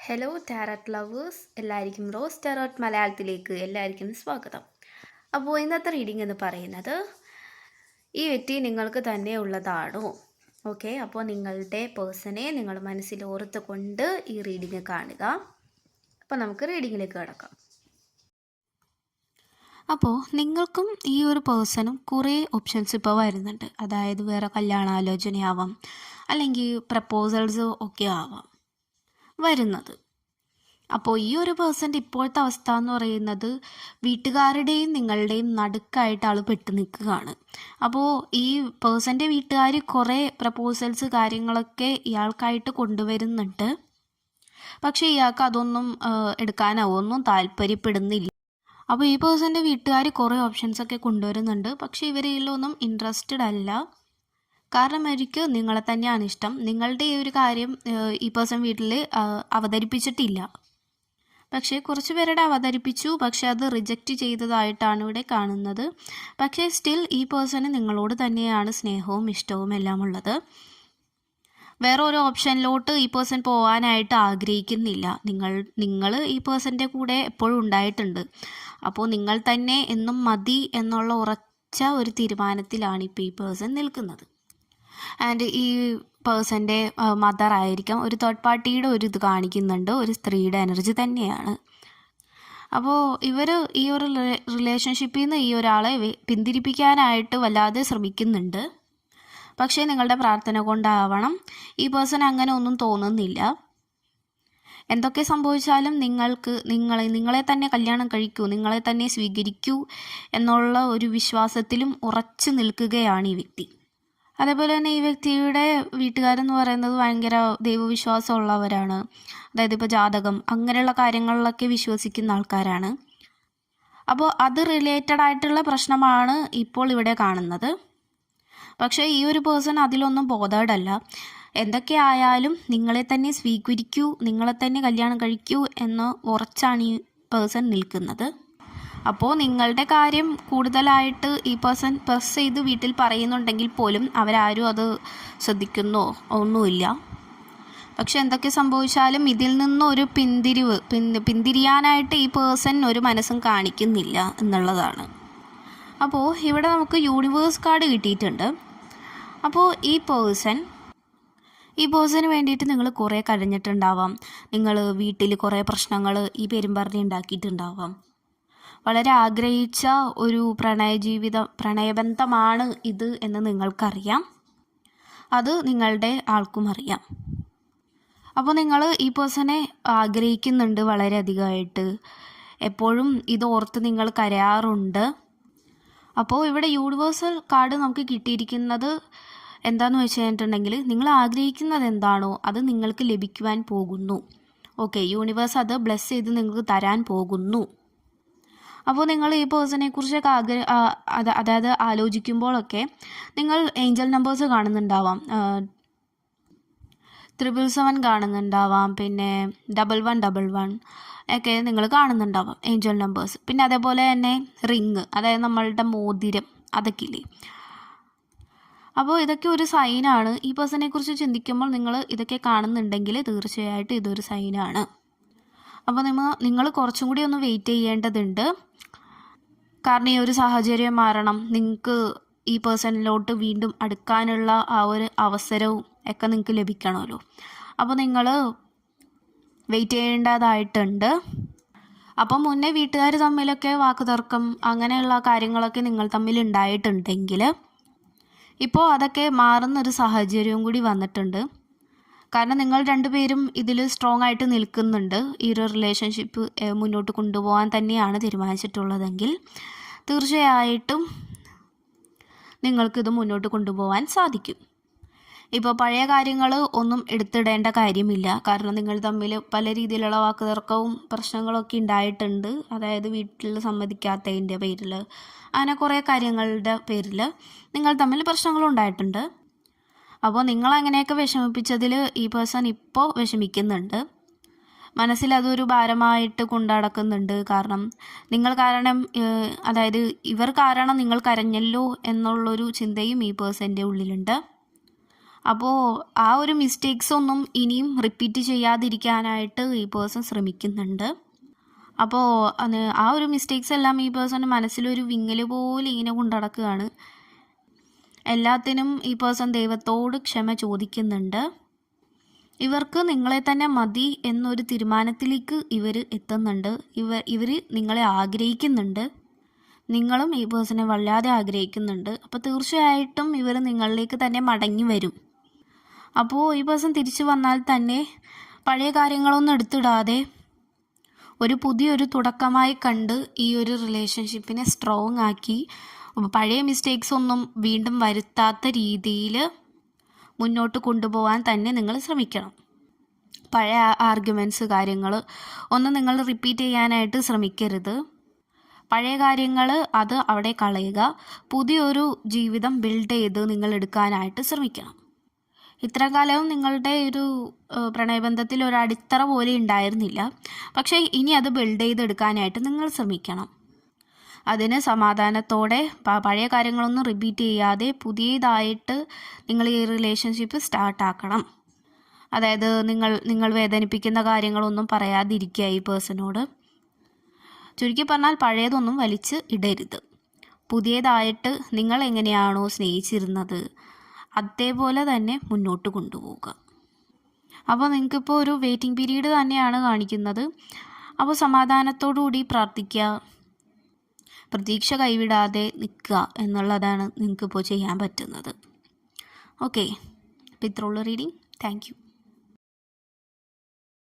Hello tarot lovers, എല്ലാവർക്കും rose tarot മലയാളത്തിലേക്ക് എല്ലാവർക്കും സ്വാഗതം. അപ്പോൾ ഇന്നത്തെ റീഡിംഗ് എന്ന് പറയുന്നത് ഈ വ്യക്തി നിങ്ങൾക്ക് തന്നെ ഉള്ളതാണോ? ഓക്കെ, അപ്പോൾ നിങ്ങളുടെ പേഴ്സണെ നിങ്ങൾ മനസ്സിൽ ഓർത്തുകൊണ്ട് ഈ റീഡിംഗ് കാണുക. അപ്പോൾ നമുക്ക് റീഡിങ്ങിലേക്ക് കിടക്കാം. അപ്പോൾ നിങ്ങൾക്കും ഈ ഒരു പേഴ്സണും കുറേ ഓപ്ഷൻസ് ഇപ്പോൾ വരുന്നുണ്ട്. അതായത് വേറെ കല്യാണാലോചനയാവാം, അല്ലെങ്കിൽ പ്രപ്പോസൽസ് ഒക്കെ ആവാം വരുന്നത്. അപ്പോൾ ഈ ഒരു പേഴ്സൻ്റെ ഇപ്പോഴത്തെ അവസ്ഥ എന്ന് പറയുന്നത് വീട്ടുകാരുടെയും നിങ്ങളുടെയും നടുക്കായിട്ട് ആൾ പെട്ടു നിൽക്കുകയാണ്. അപ്പോൾ ഈ പേഴ്സൻ്റെ വീട്ടുകാർ കുറേ പ്രപ്പോസൽസ് കാര്യങ്ങളൊക്കെ ഇയാൾക്കായിട്ട് കൊണ്ടുവരുന്നുണ്ട്. പക്ഷേ ഇയാൾക്ക് അതൊന്നും എടുക്കാനാവൊന്നും താല്പര്യപ്പെടുന്നില്ല. അപ്പോൾ ഈ പേഴ്സൻ്റെ വീട്ടുകാർ കുറേ ഓപ്ഷൻസൊക്കെ കൊണ്ടുവരുന്നുണ്ട്. പക്ഷേ ഇവരിലൊന്നും ഇൻട്രസ്റ്റഡ് അല്ല. കാരണം അവർക്ക് നിങ്ങളെ തന്നെയാണ് ഇഷ്ടം. നിങ്ങളുടെ ഈ ഒരു കാര്യം ഈ പേഴ്സൺ വീട്ടിൽ അവതരിപ്പിച്ചിട്ടില്ല. പക്ഷേ കുറച്ച് പേരുടെ അവതരിപ്പിച്ചു, പക്ഷേ അത് റിജക്റ്റ് ചെയ്തതായിട്ടാണ് ഇവിടെ കാണുന്നത്. പക്ഷേ സ്റ്റിൽ ഈ പേഴ്സണ് നിങ്ങളോട് തന്നെയാണ് സ്നേഹവും ഇഷ്ടവും എല്ലാം ഉള്ളത്. വേറെ ഒരു ഓപ്ഷനിലോട്ട് ഈ പേഴ്സൺ പോകാനായിട്ട് ആഗ്രഹിക്കുന്നില്ല. നിങ്ങൾ ഈ പേഴ്സൻ്റെ കൂടെ എപ്പോഴും ഉണ്ടായിട്ടുണ്ട്. അപ്പോൾ നിങ്ങൾ തന്നെ എന്നും മതി എന്നുള്ള ഉറച്ച ഒരു തീരുമാനത്തിലാണ് ഇപ്പോൾ ഈ പേഴ്സൺ നിൽക്കുന്നത്. ആൻഡ് ഈ പേഴ്സൻ്റെ മദർ ആയിരിക്കാം. ഒരു തേർഡ് പാർട്ടിയുടെ ഒരു ഇത് കാണിക്കുന്നുണ്ട്, ഒരു സ്ത്രീയുടെ എനർജി തന്നെയാണ്. അപ്പോൾ ഇവർ ഈ ഒരു റിലേഷൻഷിപ്പിൽ നിന്ന് ഈ ഒരാളെ പിന്തിരിപ്പിക്കാനായിട്ട് വല്ലാതെ ശ്രമിക്കുന്നുണ്ട്. പക്ഷേ നിങ്ങളുടെ പ്രാർത്ഥന കൊണ്ടാവണം. ഈ പേഴ്സൺ അങ്ങനെ ഒന്നും തോന്നുന്നില്ല. എന്തൊക്കെ സംഭവിച്ചാലും നിങ്ങളെ തന്നെ കല്യാണം കഴിക്കൂ, നിങ്ങളെ തന്നെ സ്വീകരിക്കൂ എന്നുള്ള ഒരു വിശ്വാസത്തിലും ഉറച്ചു നിൽക്കുകയാണ് ഈ വ്യക്തി. അതേപോലെ തന്നെ ഈ വ്യക്തിയുടെ വീട്ടുകാരെന്ന് പറയുന്നത് ഭയങ്കര ദൈവവിശ്വാസമുള്ളവരാണ്. അതായത് ഇപ്പോൾ ജാതകം അങ്ങനെയുള്ള കാര്യങ്ങളിലൊക്കെ വിശ്വസിക്കുന്ന ആൾക്കാരാണ്. അപ്പോൾ അത് റിലേറ്റഡ് ആയിട്ടുള്ള പ്രശ്നമാണ് ഇപ്പോൾ ഇവിടെ കാണുന്നത്. പക്ഷേ ഈ ഒരു പേഴ്സൺ അതിലൊന്നും ബോധേഡല്ല. എന്തൊക്കെ ആയാലും നിങ്ങളെ തന്നെ സ്വീകരിക്കൂ, നിങ്ങളെ തന്നെ കല്യാണം കഴിക്കൂ എന്ന് ഉറച്ചാണ് ഈ പേഴ്സൺ നിൽക്കുന്നത്. അപ്പോൾ നിങ്ങളുടെ കാര്യം കൂടുതലായിട്ട് ഈ പേഴ്സൺ പ്രസ് ചെയ്ത് വീട്ടിൽ പറയുന്നുണ്ടെങ്കിൽ പോലും അവരാരും അത് ശ്രദ്ധിക്കുന്നോ ഒന്നുമില്ല. പക്ഷെ എന്തൊക്കെ സംഭവിച്ചാലും ഇതിൽ നിന്നൊരു പിന്തിരിയാനായിട്ട് ഈ പേഴ്സൺ ഒരു മനസ്സും കാണിക്കുന്നില്ല എന്നുള്ളതാണ്. അപ്പോൾ ഇവിടെ നമുക്ക് യൂണിവേഴ്സ് കാർഡ് കിട്ടിയിട്ടുണ്ട്. അപ്പോൾ ഈ പേഴ്സന് വേണ്ടിയിട്ട് നിങ്ങൾ കുറേ കരഞ്ഞിട്ടുണ്ടാവാം. നിങ്ങൾ വീട്ടിൽ കുറേ പ്രശ്നങ്ങൾ ഈ പെരുമ്പറഞ്ഞ് ഉണ്ടാക്കിയിട്ടുണ്ടാവാം. വളരെ ആഗ്രഹിച്ച ഒരു പ്രണയബന്ധമാണ് ഇത് എന്ന് നിങ്ങൾക്കറിയാം. അത് നിങ്ങളുടെ ആൾക്കും അറിയാം. അപ്പോൾ നിങ്ങൾ ഈ പേഴ്സണെ ആഗ്രഹിക്കുന്നുണ്ട് വളരെയധികമായിട്ട്. എപ്പോഴും ഇത് ഓർത്ത് നിങ്ങൾ കരയാറുണ്ട്. അപ്പോൾ ഇവിടെ യൂണിവേഴ്സൽ കാർഡ് നമുക്ക് കിട്ടിയിരിക്കുന്നത് എന്താണെന്ന് വെച്ച് കഴിഞ്ഞിട്ടുണ്ടെങ്കിൽ നിങ്ങൾ ആഗ്രഹിക്കുന്നത് എന്താണോ അത് നിങ്ങൾക്ക് ലഭിക്കുവാൻ പോകുന്നു. ഓക്കെ, യൂണിവേഴ്സ് അത് ബ്ലെസ് ചെയ്ത് നിങ്ങൾക്ക് തരാൻ പോകുന്നു. അപ്പോൾ നിങ്ങൾ ഈ പേഴ്സണെ കുറിച്ചൊക്കെ അതായത് ആലോചിക്കുമ്പോഴൊക്കെ നിങ്ങൾ ഏഞ്ചൽ നമ്പേഴ്സ് കാണുന്നുണ്ടാവാം. 777 കാണുന്നുണ്ടാവാം, പിന്നെ 1111 ഒക്കെ നിങ്ങൾ കാണുന്നുണ്ടാവാം ഏഞ്ചൽ നമ്പേഴ്സ്. പിന്നെ അതേപോലെ തന്നെ റിങ്, അതായത് നമ്മളുടെ മോതിരം, അതൊക്കെ ഇല്ലേ. അപ്പോൾ ഇതൊക്കെ ഒരു സൈനാണ്. ഈ പേഴ്സണെ കുറിച്ച് ചിന്തിക്കുമ്പോൾ നിങ്ങൾ ഇതൊക്കെ കാണുന്നുണ്ടെങ്കിൽ തീർച്ചയായിട്ടും ഇതൊരു സൈനാണ്. അപ്പോൾ നിങ്ങൾ കുറച്ചും കൂടി ഒന്ന് വെയിറ്റ് ചെയ്യേണ്ടതുണ്ട്. കാരണം ഈ ഒരു സാഹചര്യം മാറണം. നിങ്ങൾക്ക് ഈ പേഴ്സണിലോട്ട് വീണ്ടും അടുക്കാനുള്ള ആ ഒരു അവസരവും ഒക്കെ നിങ്ങൾക്ക് ലഭിക്കണമല്ലോ. അപ്പോൾ നിങ്ങൾ വെയിറ്റ് ചെയ്യേണ്ടതായിട്ടുണ്ട്. അപ്പോൾ മുന്നേ വീട്ടുകാർ തമ്മിലൊക്കെ വാക്കുതർക്കം അങ്ങനെയുള്ള കാര്യങ്ങളൊക്കെ നിങ്ങൾ തമ്മിൽ ഉണ്ടായിട്ടുണ്ടെങ്കിൽ ഇപ്പോൾ അതൊക്കെ മാറുന്നൊരു സാഹചര്യവും കൂടി വന്നിട്ടുണ്ട്. കാരണം നിങ്ങൾ രണ്ടുപേരും ഇതിൽ സ്ട്രോങ് ആയിട്ട് നിൽക്കുന്നുണ്ട്. ഈ ഒരു റിലേഷൻഷിപ്പ് മുന്നോട്ട് കൊണ്ടുപോകാൻ തന്നെയാണ് തീരുമാനിച്ചിട്ടുള്ളതെങ്കിൽ തീർച്ചയായിട്ടും നിങ്ങൾക്കിത് മുന്നോട്ട് കൊണ്ടുപോകാൻ സാധിക്കും. ഇപ്പോൾ പഴയ കാര്യങ്ങൾ ഒന്നും എടുത്തിടേണ്ട കാര്യമില്ല. കാരണം നിങ്ങൾ തമ്മിൽ പല രീതിയിലുള്ള വാക്കുതർക്കവും പ്രശ്നങ്ങളൊക്കെ ഉണ്ടായിട്ടുണ്ട്. അതായത് വീട്ടിൽ സമ്മതിക്കാത്തതിൻ്റെ പേരിൽ അങ്ങനെ കുറേ കാര്യങ്ങളുടെ പേരിൽ നിങ്ങൾ തമ്മിൽ പ്രശ്നങ്ങളുണ്ടായിട്ടുണ്ട്. അപ്പോൾ നിങ്ങളങ്ങനെയൊക്കെ വിഷമിപ്പിച്ചതിൽ ഈ പേഴ്സൺ ഇപ്പോൾ വിഷമിക്കുന്നുണ്ട്. മനസ്സിൽ അതൊരു ഭാരമായിട്ട് കൊണ്ടടക്കുന്നുണ്ട്. കാരണം നിങ്ങൾ കാരണം, അതായത് ഇവർ കാരണം നിങ്ങൾ കരഞ്ഞല്ലോ എന്നുള്ളൊരു ചിന്തയും ഈ പേഴ്സൻ്റെ ഉള്ളിലുണ്ട്. അപ്പോൾ ആ ഒരു മിസ്റ്റേക്സ് ഒന്നും ഇനിയും റിപ്പീറ്റ് ചെയ്യാതിരിക്കാനായിട്ട് ഈ പേഴ്സൺ ശ്രമിക്കുന്നുണ്ട്. അപ്പോൾ ആ ഒരു മിസ്റ്റേക്സ് എല്ലാം ഈ പേഴ്സൻ്റെ മനസ്സിലൊരു വിങ്ങൽ പോലെ ഇങ്ങനെ കൊണ്ടടക്കുകയാണ്. എല്ലാത്തിനും ഈ പേഴ്സൺ ദൈവത്തോട് ക്ഷമ ചോദിക്കുന്നുണ്ട്. ഇവർക്ക് നിങ്ങളെ തന്നെ മതി എന്നൊരു തീരുമാനത്തിലേക്ക് ഇവർ എത്തുന്നുണ്ട്. ഇവർ നിങ്ങളെ ആഗ്രഹിക്കുന്നുണ്ട്. നിങ്ങളും ഈ പേഴ്സണെ വല്ലാതെ ആഗ്രഹിക്കുന്നുണ്ട്. അപ്പോൾ തീർച്ചയായിട്ടും ഇവർ നിങ്ങളിലേക്ക് തന്നെ മടങ്ങി വരും. അപ്പോൾ ഈ പേഴ്സൺ തിരിച്ചു വന്നാൽ തന്നെ പഴയ കാര്യങ്ങളൊന്നും എടുത്തിടാതെ ഒരു പുതിയൊരു തുടക്കമായി കണ്ട് ഈ ഒരു റിലേഷൻഷിപ്പിനെ സ്ട്രോങ് ആക്കി പഴയ മിസ്റ്റേക്സ് ഒന്നും വീണ്ടും വരുത്താത്ത രീതിയിൽ മുന്നോട്ട് കൊണ്ടുപോകാൻ തന്നെ നിങ്ങൾ ശ്രമിക്കണം. പഴയ ആർഗ്യുമെൻറ്റ്സ് കാര്യങ്ങൾ ഒന്നും നിങ്ങൾ റിപ്പീറ്റ് ചെയ്യാനായിട്ട് ശ്രമിക്കരുത്. പഴയ കാര്യങ്ങൾ അത് അവിടെ കളയുക. പുതിയൊരു ജീവിതം ബിൽഡ് ചെയ്ത് നിങ്ങൾ എടുക്കാനായിട്ട് ശ്രമിക്കണം. ഇത്ര കാലവും നിങ്ങളുടെ ഒരു പ്രണയബന്ധത്തിൽ ഒരു അടിത്തറ പോലെ ഉണ്ടായിരുന്നില്ല. പക്ഷേ ഇനി അത് ബിൽഡ് ചെയ്തെടുക്കാനായിട്ട് നിങ്ങൾ ശ്രമിക്കണം. അതിന് സമാധാനത്തോടെ പഴയ കാര്യങ്ങളൊന്നും റിപ്പീറ്റ് ചെയ്യാതെ പുതിയതായിട്ട് നിങ്ങൾ ഈ റിലേഷൻഷിപ്പ് സ്റ്റാർട്ടാക്കണം. അതായത് നിങ്ങൾ വേദനിപ്പിക്കുന്ന കാര്യങ്ങളൊന്നും പറയാതിരിക്കുക ഈ പേഴ്സണോട്. ചുരുക്കി പറഞ്ഞാൽ പഴയതൊന്നും വലിച്ച് ഇടരുത്. പുതിയതായിട്ട് നിങ്ങൾ എങ്ങനെയാണോ സ്നേഹിച്ചിരുന്നത് അതേപോലെ തന്നെ മുന്നോട്ട് കൊണ്ടുപോവുക. അപ്പോൾ നിങ്ങൾക്കിപ്പോൾ ഒരു വെയിറ്റിംഗ് പീരീഡ് തന്നെയാണ് കാണിക്കുന്നത്. അപ്പോൾ സമാധാനത്തോടു കൂടി പ്രാർത്ഥിക്കുക, പ്രതീക്ഷ കൈവിടാതെ നിൽക്കുക എന്നുള്ളതാണ് നിങ്ങൾക്കിപ്പോൾ ചെയ്യാൻ പറ്റുന്നത്. ഓക്കെ, അപ്പോൾ ഇത്രയുള്ള റീഡിങ്. Thank you.